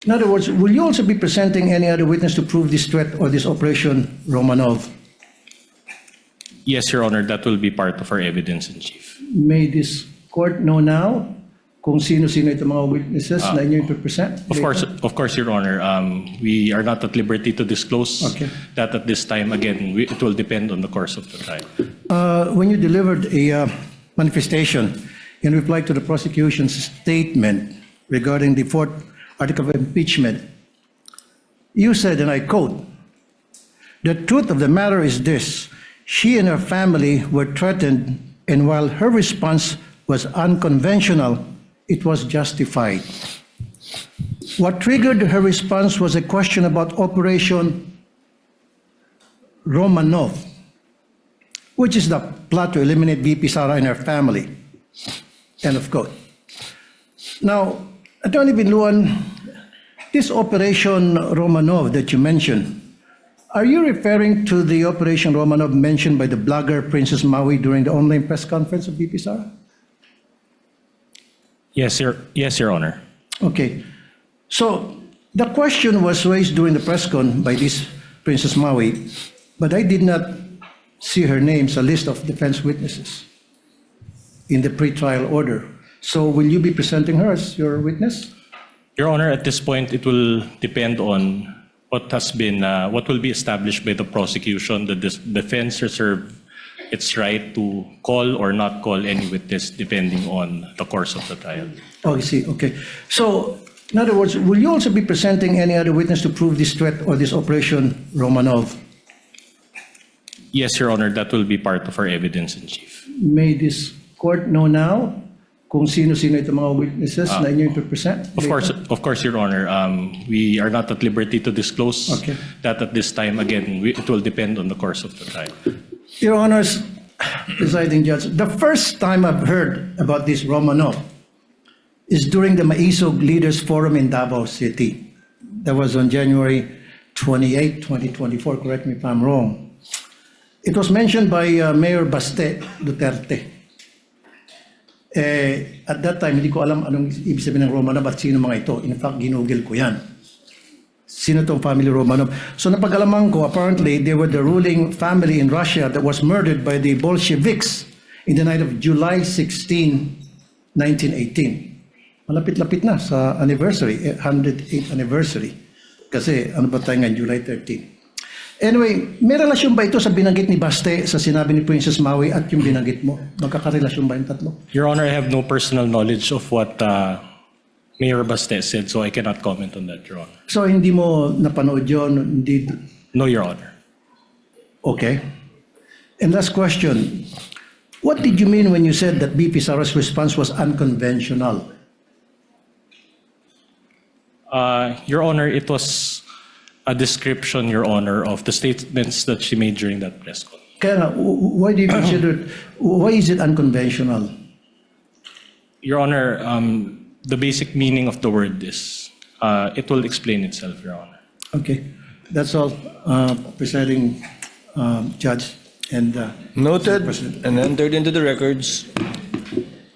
In other words, will you also be presenting any other witness to prove this threat or this Operation Romanov? Yes, Your Honor, that will be part of our evidence in chief. May this court know now kung sino-sino itong mga witnesses na inyo ipe-present? Of course, Your Honor. We are not at liberty to disclose that at this time. Again, it will depend on the course of the trial. When you delivered a manifestation in reply to the prosecution's statement regarding the fourth article of impeachment, you said, and I quote, "The truth of the matter is this: she and her family were threatened, and while her response was unconventional, it was justified. What triggered her response was a question about Operation Romanov, which is the plot to eliminate VP Sara and her family." End of quote. Now, Attorney Binluan, this Operation Romanov that you mentioned, are you referring to the Operation Romanov mentioned by the blogger Princess Maui during the online press conference of VP Sara? Yes, Your Honor. Okay. So the question was raised during the press con by this Princess Maui, but I did not see her name sa list of defense witnesses in the pretrial order. So will you be presenting her as your witness? Your Honor, at this point, it will depend on what will be established by the prosecution. The defense reserve its right to call or not call any witness depending on the course of the trial. Oh, I see. Okay. So, in other words, will you also be presenting any other witness to prove this threat or this Operation Romanov? Yes, Your Honor, that will be part of our evidence in chief. May this court know now kung sino-sino itong mga witnesses na inyo ipe-present? Of course, Your Honor. We are not at liberty to disclose that at this time. Again, it will depend on the course of the trial. Your Honors, presiding judge, the first time I've heard about this Romanov is during the Maisog Leaders Forum in Davao City. That was on January 28, 2024. Correct me if I'm wrong. It was mentioned by Mayor Baste Duterte. At that time, hindi ko alam anong ibig sabihin ng Romanov at sino mga ito. In fact, ginugil ko yan. Sino itong family Romanov? So napag-alaman ko, apparently, they were the ruling family in Russia that was murdered by the Bolsheviks in the night of July 16, 1918. Malapit-lapit na sa anniversary, 108th anniversary. Kasi ano ba tayo ngayon, July 13. Anyway, may relasyon ba ito sa binanggit ni Baste sa sinabi ni Princess Maui at yung binanggit mo? Magkakarelasyon ba yung tatlo? Your Honor, I have no personal knowledge of what Mayor Baste said, so I cannot comment on that, Your Honor. So hindi mo napanood yun? Hindi... No, Your Honor. Okay. And last question. What did you mean when you said that BP Sara's response was unconventional? Your Honor, it was a description, Your Honor, of the statements that she made during that press call. Kaya nga, why do you consider it, why is it unconventional? Your Honor, the basic meaning of the word is, it will explain itself, Your Honor. Okay. That's all, presiding judge and noted and entered into the records.